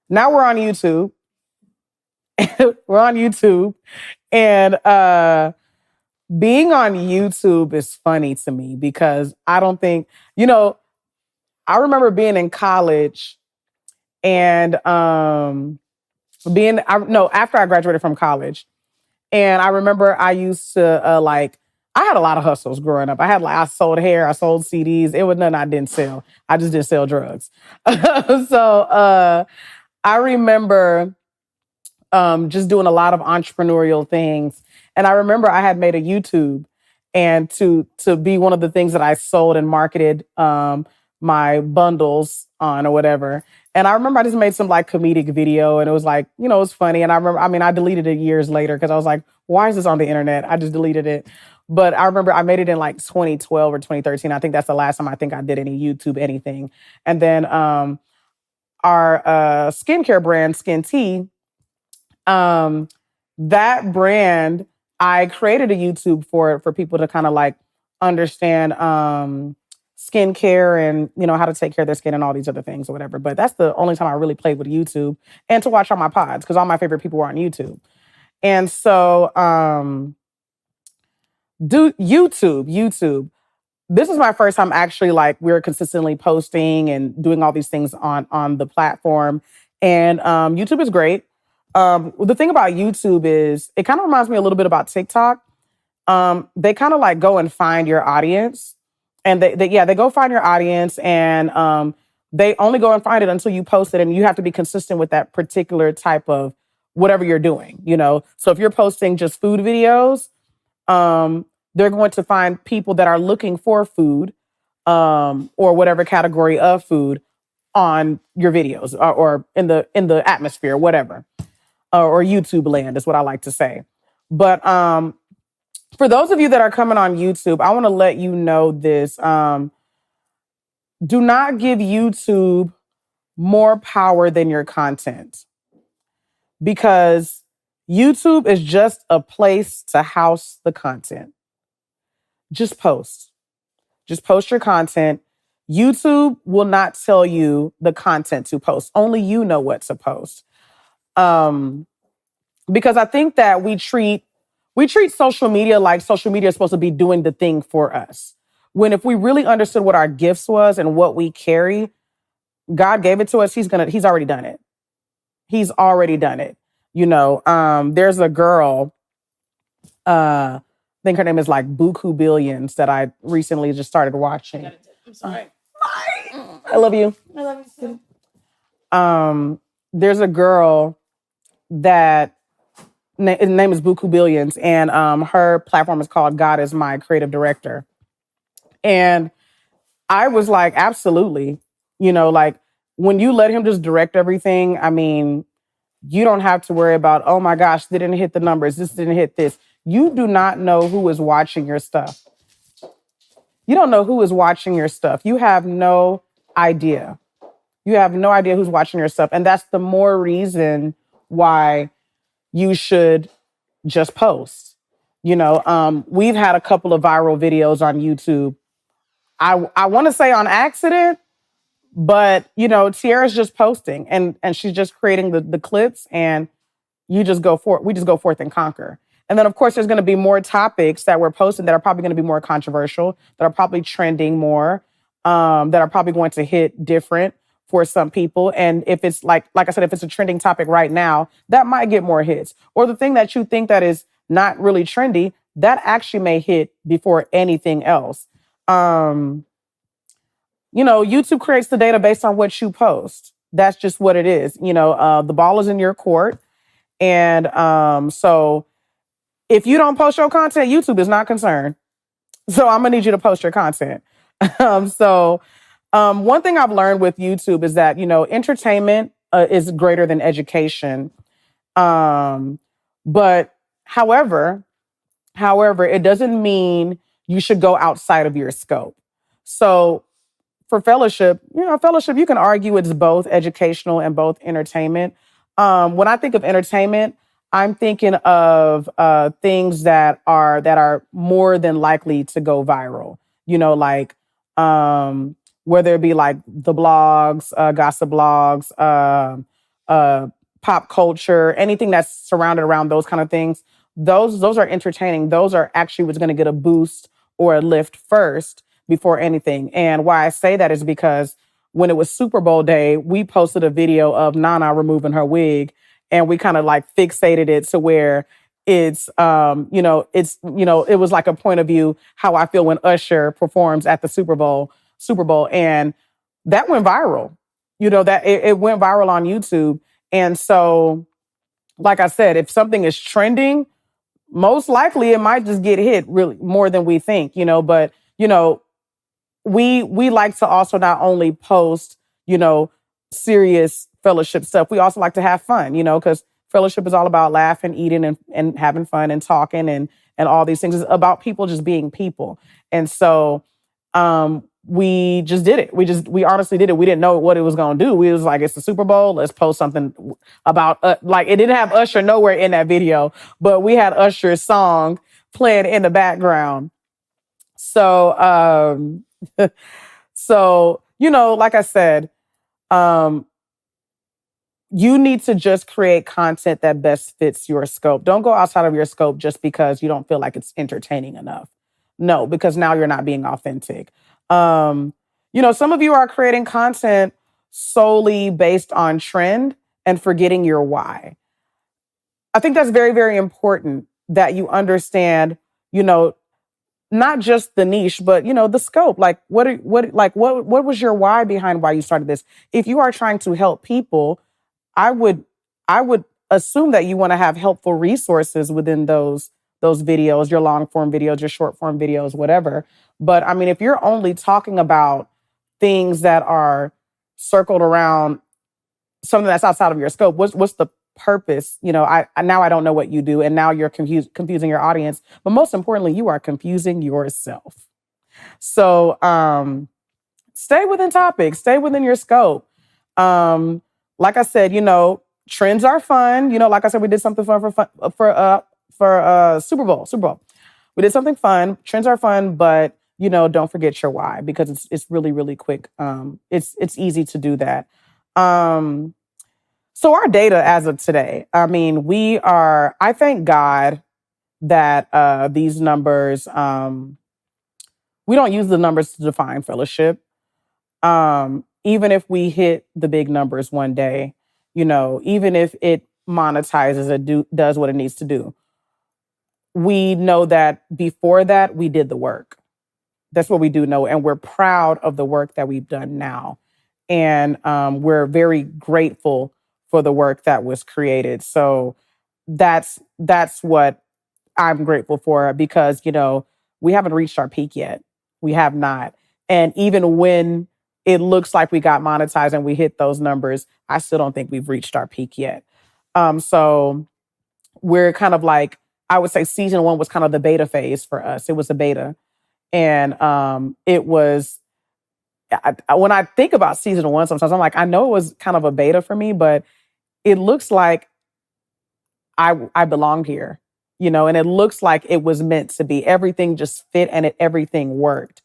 Now we're on YouTube. We're on YouTube. And being on YouTube is funny to me because I don't think, I remember being in college and after I graduated from college. And I remember I used to I had a lot of hustles growing up. I sold hair, I sold CDs. It was nothing I didn't sell. I just didn't sell drugs. So I remember just doing a lot of entrepreneurial things. And I remember I had made a YouTube and to be one of the things that I sold and marketed my bundles on or whatever. And I remember I just made some like comedic video and it was like, it was funny. And I remember, I deleted it years later because I was like, why is this on the internet? I just deleted it. But I remember I made it in like 2012 or 2013. I think that's the last time I think I did any YouTube anything. And then our skincare brand, Skin Tea, that brand, I created a YouTube for people to kind of like understand skincare and, how to take care of their skin and all these other things or whatever. But that's the only time I really played with YouTube and to watch all my pods because all my favorite people were on YouTube. And so YouTube. This is my first time actually like we're consistently posting and doing all these things on the platform. And YouTube is great. The thing about YouTube is it kind of reminds me a little bit about TikTok. They kind of like go and find your audience and they go find your audience and they only go and find it until you post it and you have to be consistent with that particular type of whatever you're doing, So if you're posting just food videos, they're going to find people that are looking for food or whatever category of food on your videos or in the atmosphere, whatever. Or YouTube land is what I like to say. But for those of you that are coming on YouTube, I want to let you know this. Do not give YouTube more power than your content because YouTube is just a place to house the content. Just post. Just post your content. YouTube will not tell you the content to post. Only you know what to post. Because I think that we treat social media like social media is supposed to be doing the thing for us. When if we really understood what our gifts was and what we carry, God gave it to us. He's already done it. He's already done it. There's a girl, I think her name is like Buku Billions that I recently just started watching. I'm sorry. I love you. I love you too. There's a girl that his name is Buku Billions, and her platform is called God is My Creative Director. And I was like, absolutely. Like when you let him just direct everything, you don't have to worry about, oh my gosh, they didn't hit the numbers. This didn't hit this. You do not know who is watching your stuff. You don't know who is watching your stuff. You have no idea. You have no idea who's watching your stuff. And that's the more reason why you should just post. We've had a couple of viral videos on YouTube. I want to say on accident, but Tiara's just posting and she's just creating the clips and we just go forth and conquer. And then of course there's going to be more topics that we're posting that are probably going to be more controversial, that are probably trending more, that are probably going to hit different for some people. And if it's like I said, if it's a trending topic right now, that might get more hits. Or the thing that you think that is not really trendy, that actually may hit before anything else. YouTube creates the data based on what you post. That's just what it is. The ball is in your court. And so if you don't post your content, YouTube is not concerned. So I'm gonna need you to post your content. One thing I've learned with YouTube is that, entertainment is greater than education. But however, it doesn't mean you should go outside of your scope. So for fellowship, you can argue it's both educational and both entertainment. When I think of entertainment, I'm thinking of things that are more than likely to go viral. Whether it be like the blogs, gossip blogs, uh, pop culture, anything that's surrounded around those kind of things. Those are entertaining. Those are actually what's going to get a boost or a lift first before anything. And why I say that is because when it was Super Bowl day, we posted a video of Nana removing her wig, and we kind of like fixated it to where it was like a point of view how I feel when Usher performs at the Super Bowl, and that went viral. That it went viral on YouTube. And so, like I said, if something is trending, most likely it might just get hit really more than we think, but we like to also not only post, serious fellowship stuff. We also like to have fun, because fellowship is all about laughing, eating, and having fun and talking and all these things. It's about people just being people. And so we just did it. We honestly did it. We didn't know what it was going to do. We was like, it's the Super Bowl. Let's post something about, like, it didn't have Usher nowhere in that video, but we had Usher's song playing in the background. So, like I said, you need to just create content that best fits your scope. Don't go outside of your scope just because you don't feel like it's entertaining enough. No, because now you're not being authentic. Some of you are creating content solely based on trend and forgetting your why. I think that's very, very important that you understand, not just the niche, but the scope. Like what was your why behind why you started this? If you are trying to help people, I would assume that you want to have helpful resources within those videos, your long form videos, your short form videos, whatever. But I mean, if you're only talking about things that are circled around something that's outside of your scope, what's the purpose? I don't know what you do, and now you're confusing your audience. But most importantly, you are confusing yourself. So stay within topics, stay within your scope. Like I said, trends are fun. Like I said, we did something fun for Super Bowl. We did something fun. Trends are fun, but don't forget your why, because it's really, really quick. It's easy to do that. So our data as of today, I mean, I thank God that these numbers, we don't use the numbers to define fellowship. Even if we hit the big numbers one day, even if it monetizes, does what it needs to do, we know that before that, we did the work. That's what we do know. And we're proud of the work that we've done now. And we're very grateful for the work that was created. So that's what I'm grateful for, because, we haven't reached our peak yet. We have not. And even when it looks like we got monetized and we hit those numbers, I still don't think we've reached our peak yet. So we're kind of like, I would say season 1 was kind of the beta phase for us. It was a beta. And it was, when I think about season 1, sometimes I'm like, I know it was kind of a beta for me, but it looks like I belonged here, and it looks like it was meant to be. Everything just fit, and everything worked.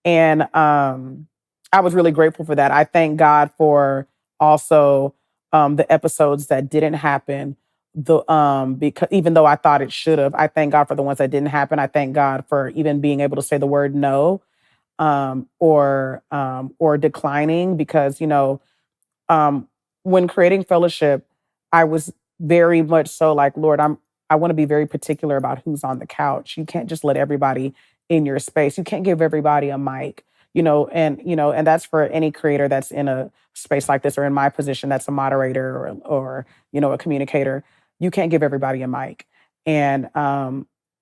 And I was really grateful for that. I thank God for also the episodes that didn't happen. Because even though I thought it should have, I thank God for the ones that didn't happen. I thank God for even being able to say the word no, or declining, because when creating fellowship, I was very much so like, Lord, I want to be very particular about who's on the couch. You can't just let everybody in your space. You can't give everybody a mic, and that's for any creator that's in a space like this, or in my position, that's a moderator or a communicator. You can't give everybody a mic. And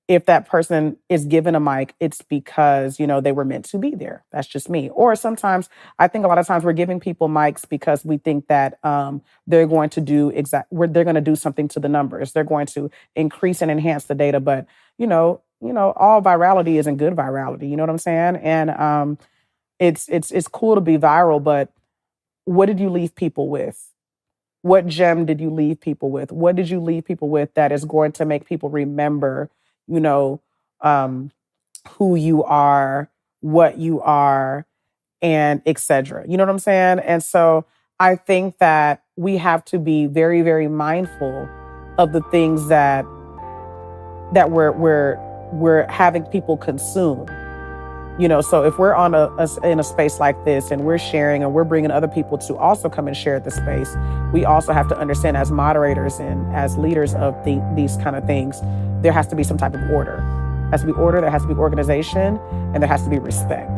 if that person is given a mic, it's because, they were meant to be there. That's just me. Or sometimes, I think a lot of times we're giving people mics because we think that they're going to do they're going to do something to the numbers. They're going to increase and enhance the data. But, all virality isn't good virality. You know what I'm saying? And it's cool to be viral, but what did you leave people with? What gem did you leave people with? What did you leave people with that is going to make people remember, um, who you are, what you are, and etc. You know what I'm saying? And so I think that we have to be very, very mindful of the things that we're having people consume. So if we're on in a space like this and we're sharing and we're bringing other people to also come and share the space, we also have to understand as moderators and as leaders of these kind of things, there has to be some type of order. There has to be order, there has to be organization, and there has to be respect.